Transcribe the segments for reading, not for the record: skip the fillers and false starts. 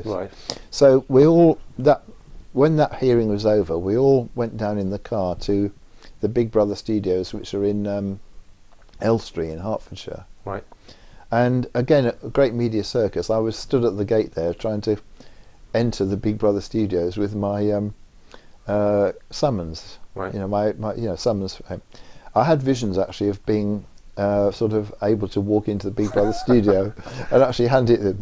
Right. So when that hearing was over, we all went down in the car to the Big Brother studios, which are in Elstree in Hertfordshire. Right. And again, a great media circus. I was stood at the gate there trying to enter the Big Brother studios with my summons. Right. You know, my summons. I had visions actually of being sort of able to walk into the Big Brother studio and actually hand it in.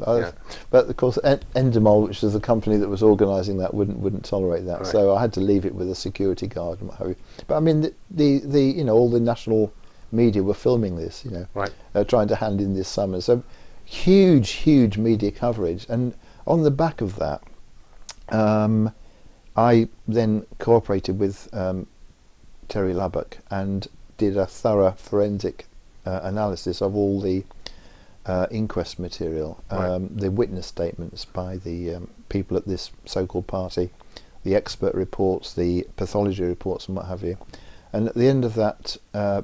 But of course, Endemol, which is the company that was organising that, wouldn't tolerate that. Right. So I had to leave it with a security guard and what have you. But I mean, the all the national media were filming this, right. Trying to hand in this summons. So huge media coverage, and on the back of that, I then cooperated with Terry Lubbock and did a thorough forensic analysis of all the inquest material, right. the witness statements by the people at this so-called party, the expert reports, the pathology reports and what have you. And at the end of that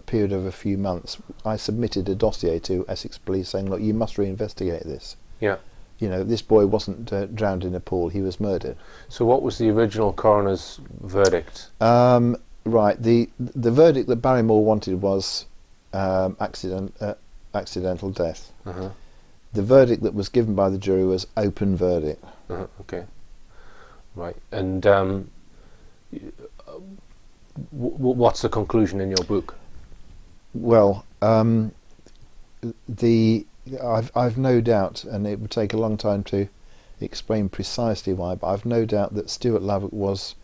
period of a few months, I submitted a dossier to Essex Police saying, look, you must reinvestigate this. Yeah. This boy wasn't drowned in a pool, he was murdered. So what was the original coroner's verdict? Right, the verdict that Barrymore wanted was accidental death. Uh-huh. The verdict that was given by the jury was open verdict. Uh-huh. Okay. Right. And what's the conclusion in your book? Well, I've no doubt, and it would take a long time to explain precisely why, but I've no doubt that Stuart Lubbock was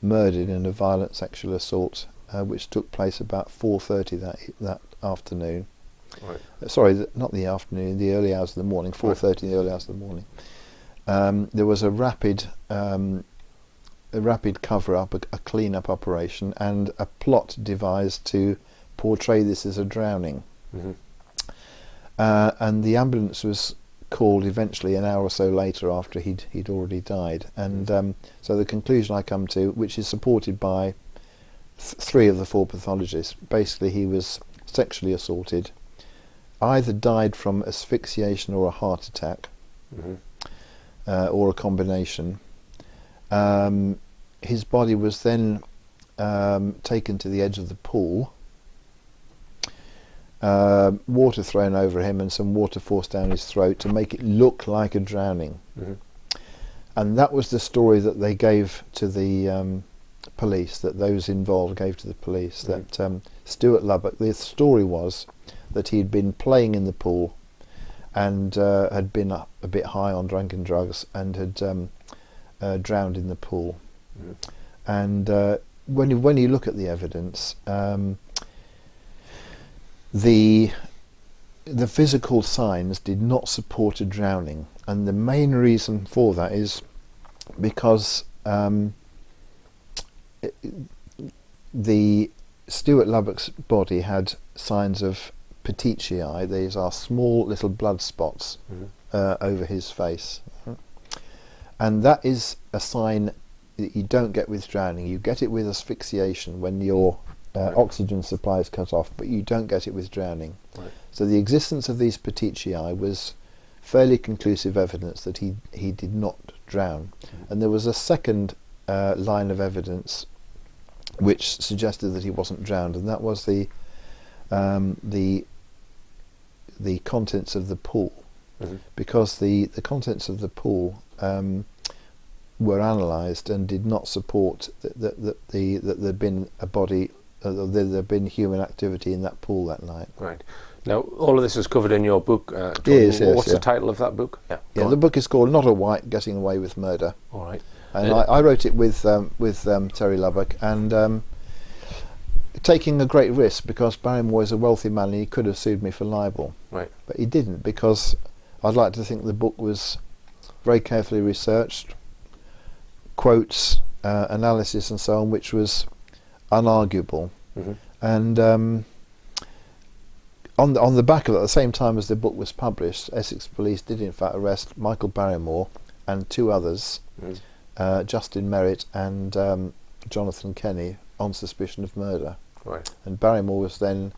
murdered in a violent sexual assault, which took place about 4:30 that afternoon. Right. Sorry, not the afternoon, the early hours of the morning. 4:30 right. in the early hours of the morning. There was a rapid cover-up, a clean-up operation, and a plot devised to portray this as a drowning. Mm-hmm. And the ambulance was called eventually an hour or so later after he'd already died. And so the conclusion I come to, which is supported by 3 of the 4 pathologists, basically he was sexually assaulted, either died from asphyxiation or a heart attack, mm-hmm. Or a combination. His body was then taken to the edge of the pool, water thrown over him and some water forced down his throat to make it look like a drowning. Mm-hmm. And that was the story that they gave to the police, that those involved gave to the police, mm-hmm. that Stuart Lubbock, the story was that he'd been playing in the pool and had been a bit high on drunken drugs and had drowned in the pool. Mm-hmm. And when you look at the evidence, the physical signs did not support a drowning, and the main reason for that is because the Stuart Lubbock's body had signs of petechiae. These are small little blood spots mm-hmm. over his face, and that is a sign that you don't get with drowning. You get it with asphyxiation when your right. oxygen supply is cut off, but you don't get it with drowning. Right. So the existence of these petechiae was fairly conclusive evidence that he did not drown. Mm-hmm. And there was a second line of evidence which suggested that he wasn't drowned, and that was the contents of the pool, mm-hmm. because the contents of the pool were analysed and did not support that there'd been a body, there'd been human activity in that pool that night. Right. Now, all of this is covered in your book. Yes, what's the title of that book? Yeah, the book is called Not a White Getting Away with Murder. All right. And I wrote it with Terry Lubbock, and taking a great risk, because Barrymore is a wealthy man and he could have sued me for libel. Right. But he didn't, because I'd like to think the book was very carefully researched, quotes, analysis and so on, which was unarguable. Mm-hmm. And on the back of it, at the same time as the book was published, Essex Police did in fact arrest Michael Barrymore and 2 others, mm-hmm. Justin Merritt and Jonathan Kenny, on suspicion of murder. Right. And Barrymore was then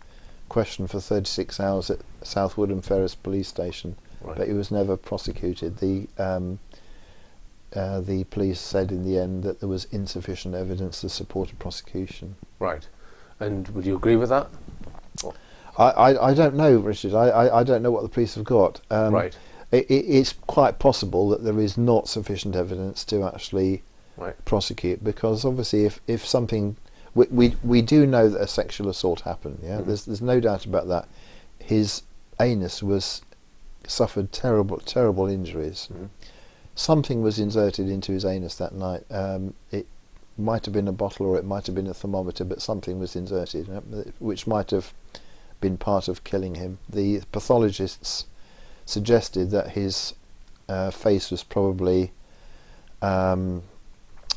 questioned for 36 hours at South Woodham Ferris police station, right. but he was never prosecuted. The the police said in the end that there was insufficient evidence to support a prosecution. Right. And would you agree with that? I don't know, Richard. I don't know what the police have got. Right. It's quite possible that there is not sufficient evidence to actually prosecute, because obviously if something... We do know that a sexual assault happened, yeah? Mm-hmm. There's no doubt about that. His anus suffered terrible injuries. Mm-hmm. Something was inserted into his anus that night. It might have been a bottle or it might have been a thermometer, but something was inserted, which might have been part of killing him. The pathologists suggested that his face was probably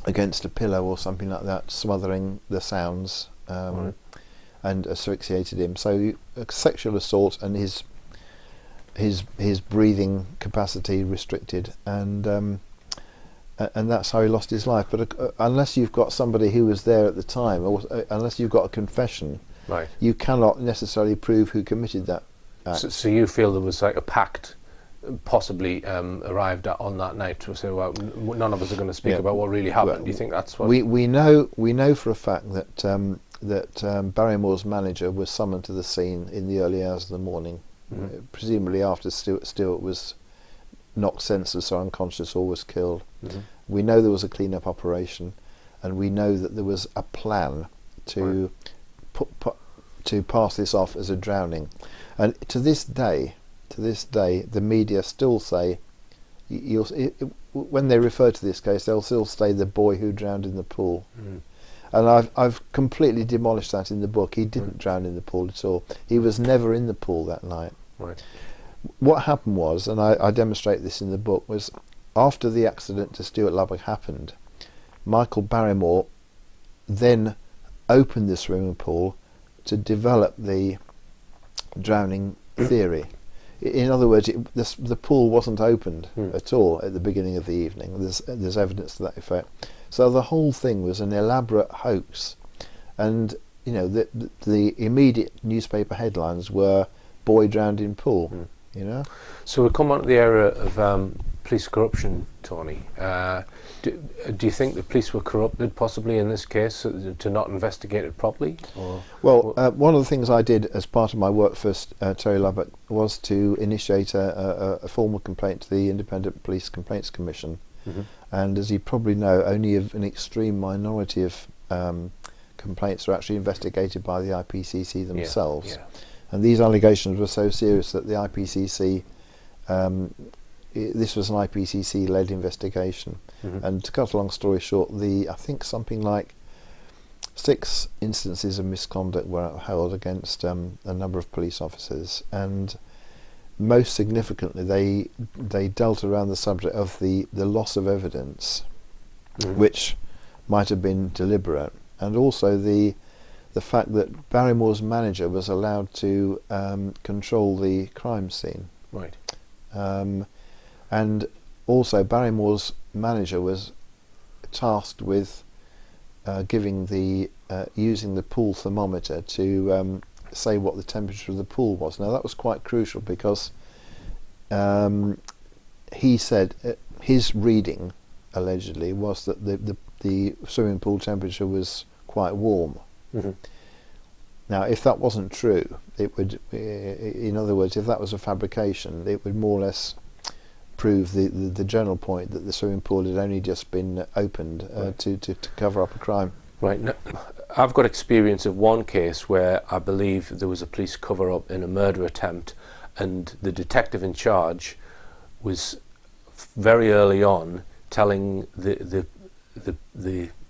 against a pillow or something like that, smothering the sounds, and asphyxiated him. So a sexual assault, and his breathing capacity restricted, and that's how he lost his life. But unless you've got somebody who was there at the time, or unless you've got a confession, you cannot necessarily prove who committed that act. So you feel there was like a pact possibly arrived at on that night to say, well, none of us are going to speak about what really happened. Do you think that's what... We know for a fact that Barrymore's manager was summoned to the scene in the early hours of the morning, presumably after Stuart was knocked senseless or unconscious or was killed. We know there was a clean-up operation, and we know that there was a plan to to pass this off as a drowning. And to this day, the media still say, when they refer to this case, they'll still say the boy who drowned in the pool. And I've completely demolished that in the book. He didn't drown in the pool at all. He was never in the pool that night. What happened was, and I demonstrate this in the book, was after the accident to Stuart Lubbock happened, Michael Barrymore then opened the swimming pool to develop the drowning theory. In other words, the pool wasn't opened at all at the beginning of the evening. There's evidence to that effect. So the whole thing was an elaborate hoax, and you know the immediate newspaper headlines were "Boy drowned in pool." You know. So we come on to the area of police corruption, Tony. Do you think the police were corrupted, possibly in this case, to not investigate it properly? Or well, one of the things I did as part of my work for Tony Lubbock was to initiate a formal complaint to the Independent Police Complaints Commission. And as you probably know, only an extreme minority of complaints are actually investigated by the IPCC themselves. And these allegations were so serious that the IPCC, this was an IPCC-led investigation. And to cut a long story short, I think something like 6 instances of misconduct were held against a number of police officers, and most significantly they dealt around the subject of the loss of evidence, which might have been deliberate, and also the fact that Barrymore's manager was allowed to control the crime scene. And also Barrymore's manager was tasked with using the pool thermometer to say what the temperature of the pool was. Now that was quite crucial, because he said his reading allegedly was that the swimming pool temperature was quite warm. Now if that wasn't true, it would, in other words, if that was a fabrication, it would more or less prove the general point that the swimming pool had only just been opened to cover up a crime. Now, I've got experience of one case where I believe there was a police cover-up in a murder attempt, and the detective in charge was very early on telling the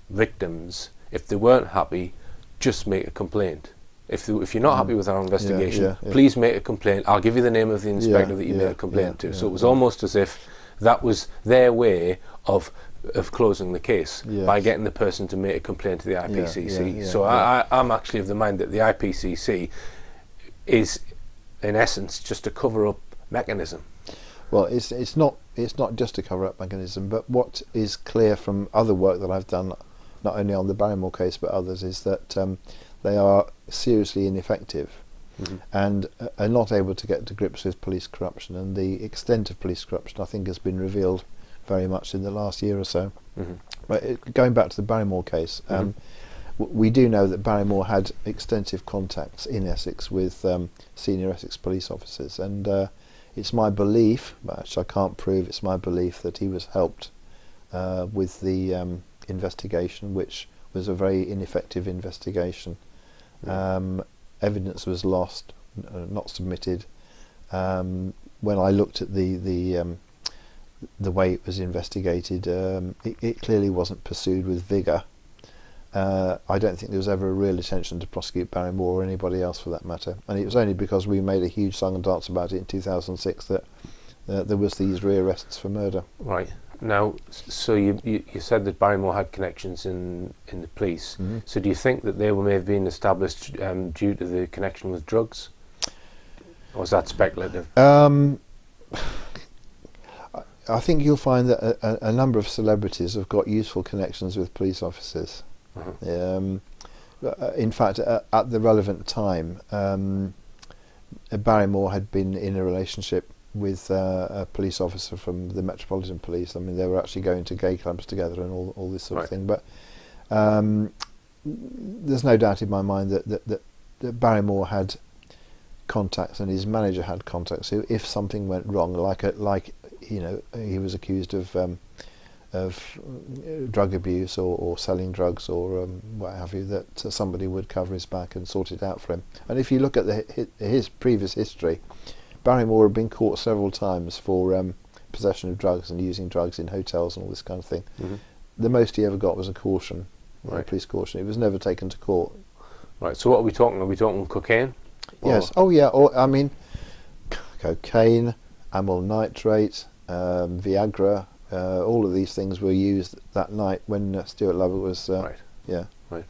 victims, if they weren't happy, just make a complaint. If you're not happy with our investigation, please make a complaint. I'll give you the name of the inspector that you made a complaint to. So it was almost as if that was their way of closing the case, by getting the person to make a complaint to the IPCC. I'm actually of the mind that the IPCC is, in essence, just a cover-up mechanism. Well, it's not just a cover-up mechanism, but what is clear from other work that I've done, not only on the Barrymore case but others, is that they are seriously ineffective and are not able to get to grips with police corruption. And the extent of police corruption, I think, has been revealed very much in the last year or so. But going back to the Barrymore case, we do know that Barrymore had extensive contacts in Essex with senior Essex police officers, and it's my belief, which I can't prove, it's my belief that he was helped with the investigation, which was a very ineffective investigation. Evidence was lost, not submitted. When I looked at the way it was investigated, it clearly wasn't pursued with vigour. I don't think there was ever a real intention to prosecute Barrymore or anybody else for that matter, and it was only because we made a huge song and dance about it in 2006 that there was these rearrests for murder. Right. Now, so you said that Barrymore had connections in the police. So do you think that they may have been established due to the connection with drugs? Or is that speculative? I think you'll find that a number of celebrities have got useful connections with police officers. In fact, at the relevant time, Barrymore had been in a relationship with a police officer from the Metropolitan Police. I mean, they were actually going to gay clubs together and all this sort of thing. But there's no doubt in my mind that Barrymore had contacts, and his manager had contacts. So if something went wrong, like you know, he was accused of drug abuse or selling drugs or what have you, that somebody would cover his back and sort it out for him. And if you look at his previous history, Barrymore had been caught several times for possession of drugs and using drugs in hotels and all this kind of thing. The most he ever got was a caution, a police caution. It was never taken to court. Right. So what are we talking? Are we talking cocaine? Yes. Oh yeah. Or I mean, cocaine, amyl nitrate, Viagra. All of these things were used that night when Stuart Lubbock was. Right. Yeah. Right.